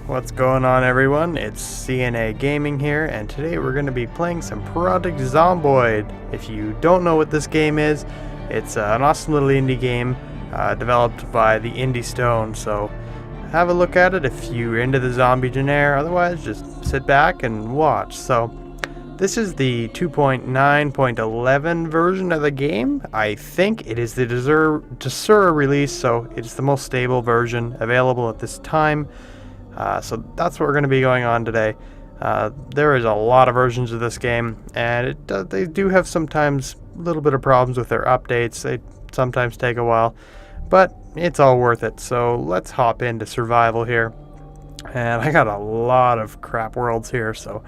What's going on, everyone? It's CNA Gaming here, and today we're going to be playing some Project Zomboid. If you don't know what this game is, it's an awesome little indie game developed by the Indie Stone, so have a look at it if you're into the zombie genre. Otherwise, just sit back and watch. So, this is the 2.9.11 version of the game. I think it is the Desura release, so it's the most stable version available at this time. So that's what we're going to be going on today. There is a lot of versions of this game, and they do have sometimes a little bit of problems with their updates. They sometimes take a while, but it's all worth it. So let's hop into survival here. And I got a lot of crap worlds here, so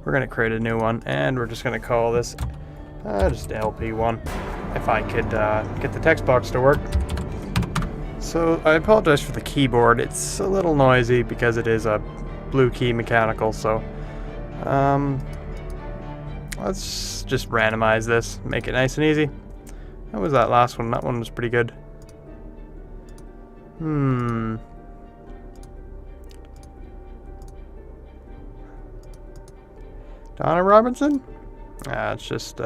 we're going to create a new one, and we're just going to call this just LP1, if I could get the text box to work. So I apologize for the keyboard. It's a little noisy because it is a blue key mechanical, so let's just randomize this, make it nice and easy. How was that last one? That one was pretty good. Donna Robinson? It's just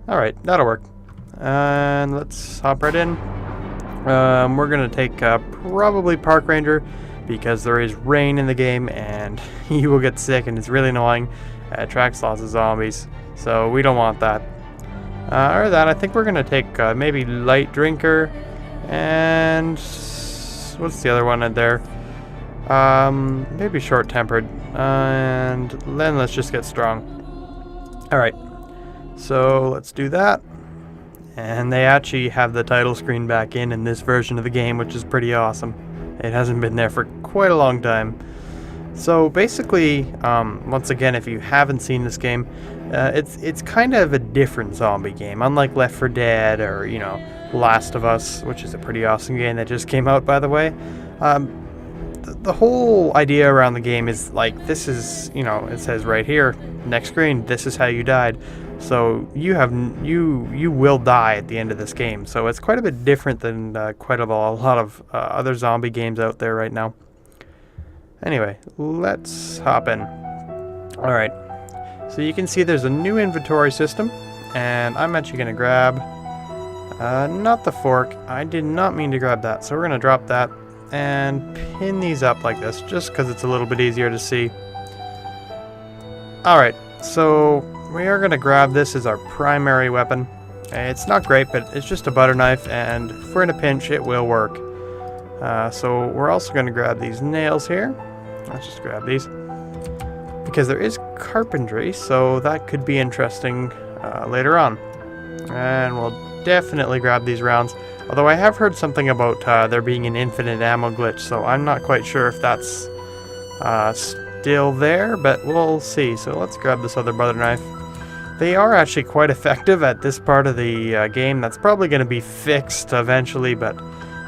alright, that'll work. And let's hop right in. We're going to take probably Park Ranger because there is rain in the game and you will get sick and it's really annoying. It attracts lots of zombies, so we don't want that. Or that, I think we're going to take maybe Light Drinker and what's the other one in there? Maybe Short Tempered, and then let's just get Strong. Alright, so let's do that. And they actually have the title screen back in this version of the game, which is pretty awesome. It hasn't been there for quite a long time. So basically, once again, if you haven't seen this game, it's kind of a different zombie game. Unlike Left 4 Dead or, Last of Us, which is a pretty awesome game that just came out, by the way. The whole idea around the game is like, this is, it says right here, next screen, this is how you died. So you will die at the end of this game. So it's quite a bit different than quite a lot of other zombie games out there right now. Anyway, let's hop in. Alright, so you can see there's a new inventory system, and I'm actually going to grab, not the fork, I did not mean to grab that, so we're going to drop that and pin these up like this, just because it's a little bit easier to see. Alright, so we are going to grab this as our primary weapon. It's not great, but it's just a butter knife, and if we're in a pinch, it will work. So we're also going to grab these nails here. Let's just grab these. Because there is carpentry, so that could be interesting later on. And we'll definitely grab these rounds. Although I have heard something about there being an infinite ammo glitch, so I'm not quite sure if that's still there, but we'll see. So let's grab this other butter knife. They are actually quite effective at this part of the game. That's probably going to be fixed eventually, but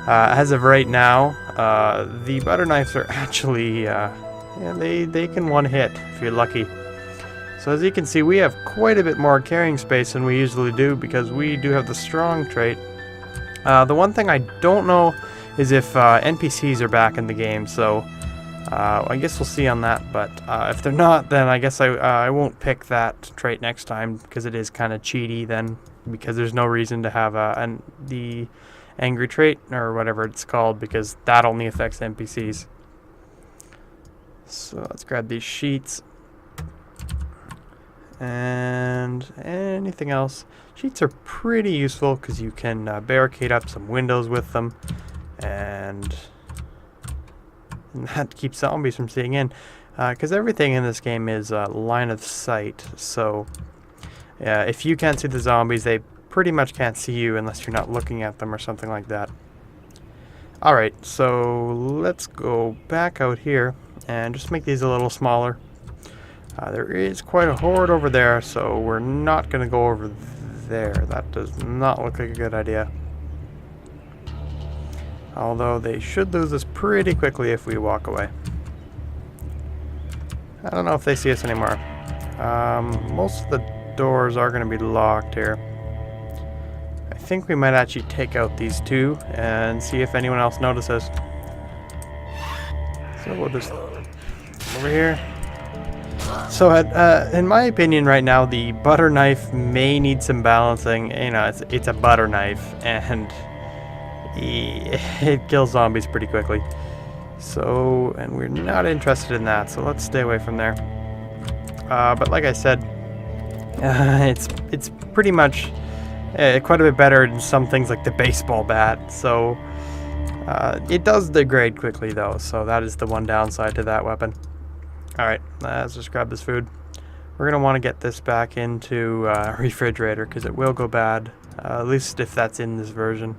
as of right now, the butter knives are actually, they can one hit if you're lucky. So as you can see, we have quite a bit more carrying space than we usually do because we do have the strong trait. The one thing I don't know is if NPCs are back in the game, so I guess we'll see on that, but if they're not, then I guess I won't pick that trait next time because it is kind of cheaty then, because there's no reason to have the angry trait or whatever it's called, because that only affects NPCs. So let's grab these sheets and anything else. Sheets are pretty useful because you can barricade up some windows with them, and that keeps zombies from seeing in, because everything in this game is line of sight. So if you can't see the zombies, they pretty much can't see you unless you're not looking at them or something like that. Alright, so let's go back out here and just make these a little smaller. There is quite a horde over there, so we're not going to go over there. That does not look like a good idea. Although they should lose us pretty quickly if we walk away. I don't know if they see us anymore. Most of the doors are going to be locked here. I think we might actually take out these two and see if anyone else notices. So we'll just come over here. So in my opinion right now, the butter knife may need some balancing. You know, it's a butter knife, and it kills zombies pretty quickly. So, and we're not interested in that, so let's stay away from there. But like I said, it's pretty much quite a bit better than some things like the baseball bat. So it does degrade quickly though, so that is the one downside to that weapon. Alright, let's just grab this food. We're going to want to get this back into a refrigerator because it will go bad, at least if that's in this version.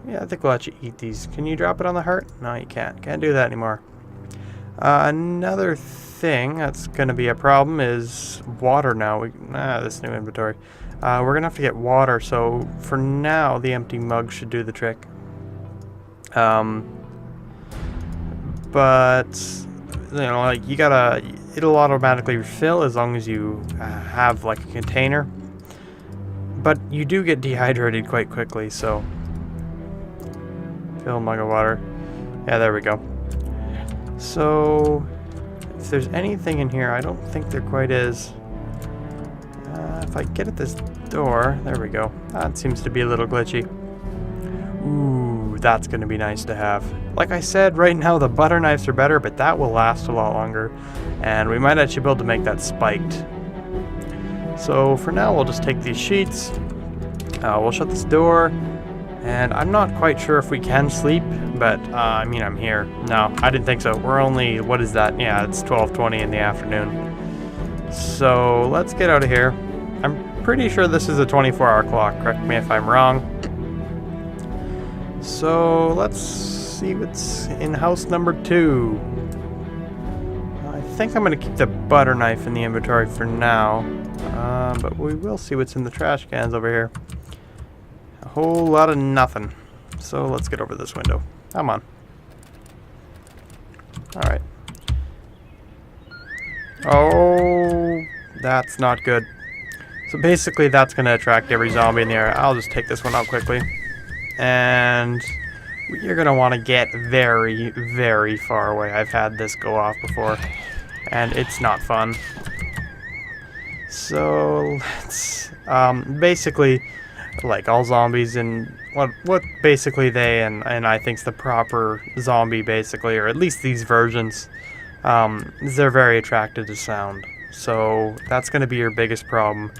Yeah, I think we'll let you eat these. Can you drop it on the heart? No, you can't. Can't do that anymore. Another thing that's going to be a problem is water now. This new inventory. We're going to have to get water, so for now, the empty mug should do the trick. But you know, like it'll automatically refill as long as you have like a container. But you do get dehydrated quite quickly, so fill a mug of water. Yeah, there we go. So if there's anything in here, I don't think there quite is. If I get at this door, there we go. That seems to be a little glitchy. Ooh, that's going to be nice to have. Like I said, right now the butter knives are better, but that will last a lot longer. And we might actually be able to make that spiked. So for now, we'll just take these sheets. We'll shut this door. And I'm not quite sure if we can sleep, but I mean, I'm here. No, I didn't think so. We're only, what is that? Yeah, it's 12:20 in the afternoon. So let's get out of here. I'm pretty sure this is a 24-hour clock. Correct me if I'm wrong. So let's see what's in house number 2. I think I'm going to keep the butter knife in the inventory for now. But we will see what's in the trash cans over here. A whole lot of nothing. So let's get over this window. Come on. Alright. Oh, that's not good. So basically that's going to attract every zombie in the area. I'll just take this one out quickly. And you're going to want to get very, very far away. I've had this go off before, and it's not fun. So let's basically, like all zombies, and what basically they and I think's the proper zombie, basically, or at least these versions, they're very attracted to sound. So that's going to be your biggest problem.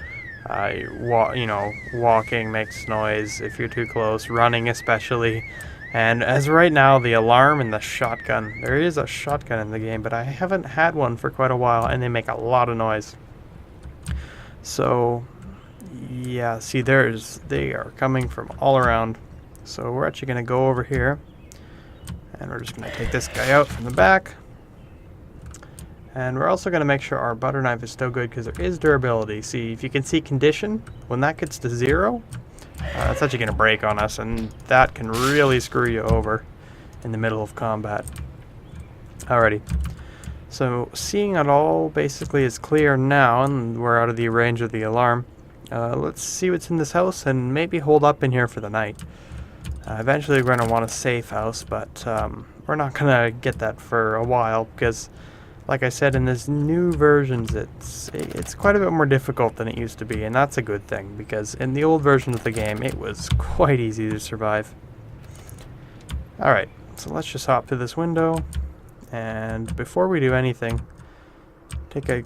Walking makes noise if you're too close, running especially. And as right now, the alarm and the shotgun. There is a shotgun in the game, but I haven't had one for quite a while, and they make a lot of noise. So, yeah, see, they are coming from all around. So we're actually going to go over here, and we're just going to take this guy out from the back. And we're also going to make sure our butter knife is still good because there is durability. See, if you can see condition, when that gets to 0, that's actually going to break on us, and that can really screw you over in the middle of combat. Alrighty. So, seeing it all basically is clear now, and we're out of the range of the alarm. Let's see what's in this house and maybe hold up in here for the night. Eventually we're going to want a safe house, but we're not going to get that for a while because, like I said, in this new versions, it's quite a bit more difficult than it used to be, and that's a good thing, because in the old version of the game, it was quite easy to survive. Alright, so let's just hop through this window, and before we do anything, take a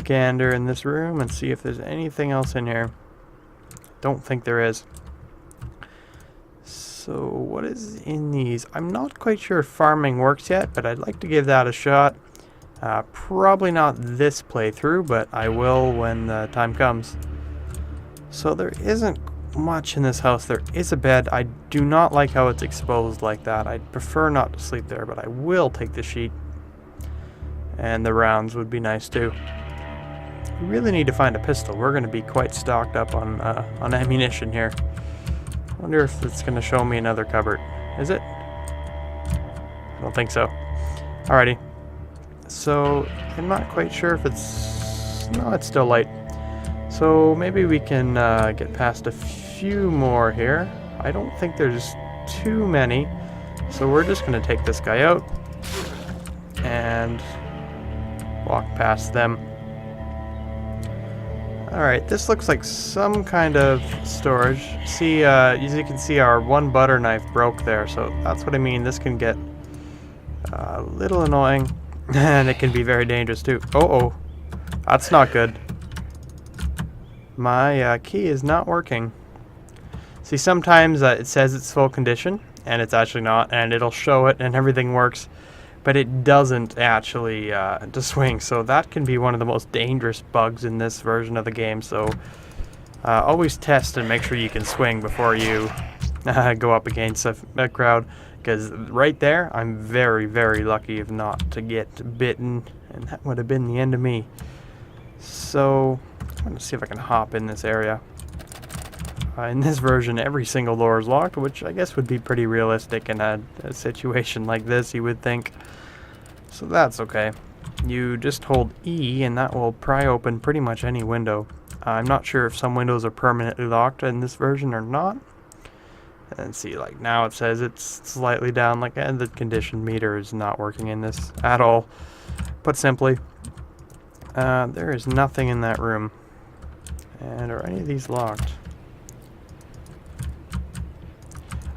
gander in this room and see if there's anything else in here. Don't think there is. So what is in these? I'm not quite sure if farming works yet, but I'd like to give that a shot. Probably not this playthrough, but I will when the time comes. So there isn't much in this house. There is a bed. I do not like how it's exposed like that. I'd prefer not to sleep there, but I will take the sheet. And the rounds would be nice too. We really need to find a pistol. We're going to be quite stocked up on ammunition here. I wonder if it's going to show me another cupboard. Is it? I don't think so. Alrighty. So, I'm not quite sure if it's... No, it's still light. So, maybe we can get past a few more here. I don't think there's too many. So, we're just going to take this guy out. and walk past them. Alright, this looks like some kind of storage. See, as you can see, our one butter knife broke there, so that's what I mean. This can get a little annoying, and it can be very dangerous too. Oh, that's not good. My key is not working. See, sometimes it says it's full condition, and it's actually not, and it'll show it, and everything works, but it doesn't actually to swing, so that can be one of the most dangerous bugs in this version of the game, so always test and make sure you can swing before you go up against a crowd, because right there, I'm very, very lucky if not to get bitten, and that would have been the end of me. So, I'm going to see if I can hop in this area. In this version, every single door is locked, which I guess would be pretty realistic in a situation like this, you would think. So that's okay. You just hold E, and that will pry open pretty much any window. I'm not sure if some windows are permanently locked in this version or not. And see, like now it says it's slightly down, like, and the condition meter is not working in this at all. Put simply, there is nothing in that room. And are any of these locked?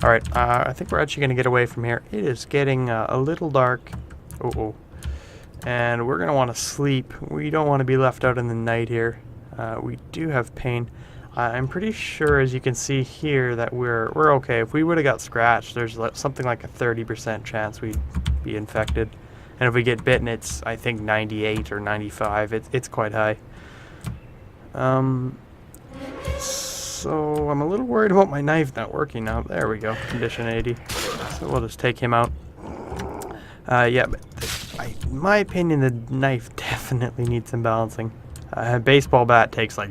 Alright, I think we're actually going to get away from here. It is getting a little dark. And we're going to want to sleep. We don't want to be left out in the night here. We do have pain. I'm pretty sure, as you can see here, that we're okay. If we would have got scratched, there's something like a 30% chance we'd be infected. And if we get bitten, it's, I think, 98 or 95. It's quite high. So I'm a little worried about my knife not working now. There we go, condition 80. So we'll just take him out. Yeah, but in my opinion, the knife definitely needs some balancing. A baseball bat takes like,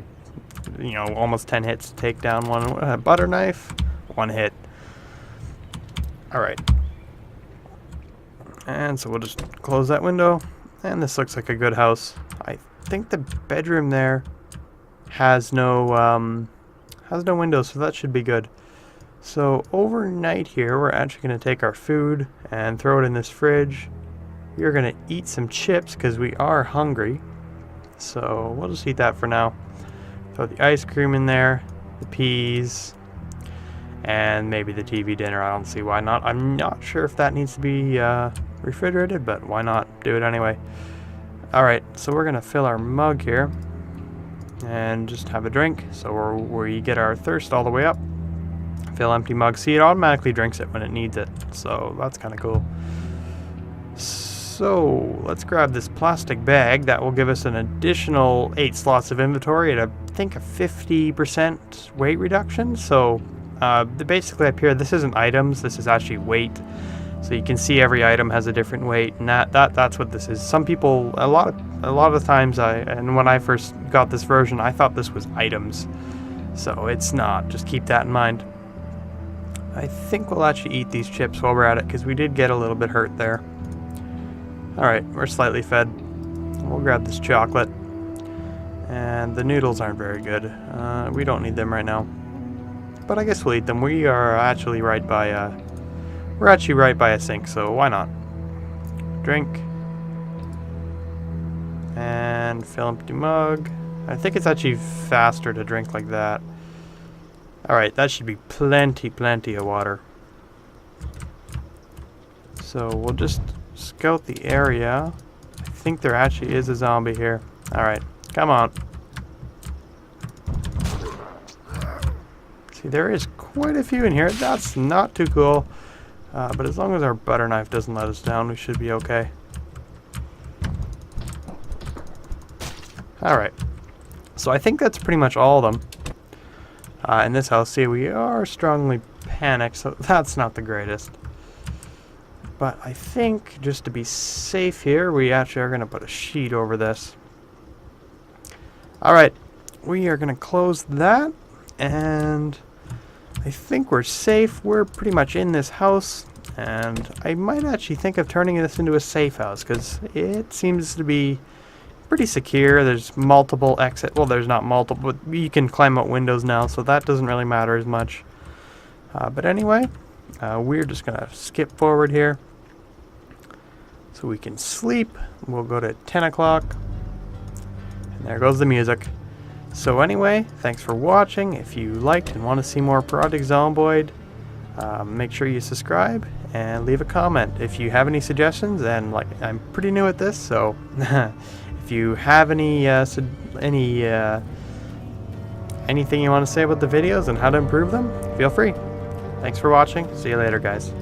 you know, almost 10 hits to take down one. A butter knife, 1 hit. Alright. And so we'll just close that window. And this looks like a good house. I think the bedroom there has no windows, so that should be good. So overnight here, we're actually going to take our food and throw it in this fridge. We're going to eat some chips because we are hungry. So we'll just eat that for now. Throw the ice cream in there, the peas, and maybe the TV dinner. I don't see why not. I'm not sure if that needs to be refrigerated, but why not do it anyway. Alright, so we're going to fill our mug here and just have a drink. So we get our thirst all the way up. Fill empty mug. See, it automatically drinks it when it needs it. So that's kind of cool. So let's grab this plastic bag. That will give us an additional 8 slots of inventory at, I think, a 50% weight reduction. So basically up here, this isn't items. This is actually weight. So you can see every item has a different weight, and that's what this is. Some people, a lot of times, and when I first got this version, I thought this was items. So it's not. Just keep that in mind. I think we'll actually eat these chips while we're at it, because we did get a little bit hurt there. Alright, we're slightly fed. We'll grab this chocolate. And the noodles aren't very good. We don't need them right now. But I guess we'll eat them. We are actually right by we're actually right by a sink, so why not? Drink. And fill empty mug. I think it's actually faster to drink like that. Alright, that should be plenty of water. So we'll just scout the area. I think there actually is a zombie here. Alright, come on. See, there is quite a few in here. That's not too cool. But as long as our butter knife doesn't let us down, we should be okay. Alright. So I think that's pretty much all of them. In this house, see, we are strongly panicked, so that's not the greatest. But I think, just to be safe here, we actually are going to put a sheet over this. Alright. We are going to close that, and I think we're safe. We're pretty much in this house, and I might actually think of turning this into a safe house, because it seems to be pretty secure. There's multiple exit. Well, there's not multiple, but you can climb out windows now, so that doesn't really matter as much. But anyway, we're just going to skip forward here. so we can sleep. We'll go to 10 o'clock. And there goes the music. So anyway, thanks for watching. If you liked and want to see more Project Zomboid, make sure you subscribe and leave a comment. If you have any suggestions, and like I'm pretty new at this, so if you have anything you want to say about the videos and how to improve them, feel free. Thanks for watching. See you later, guys.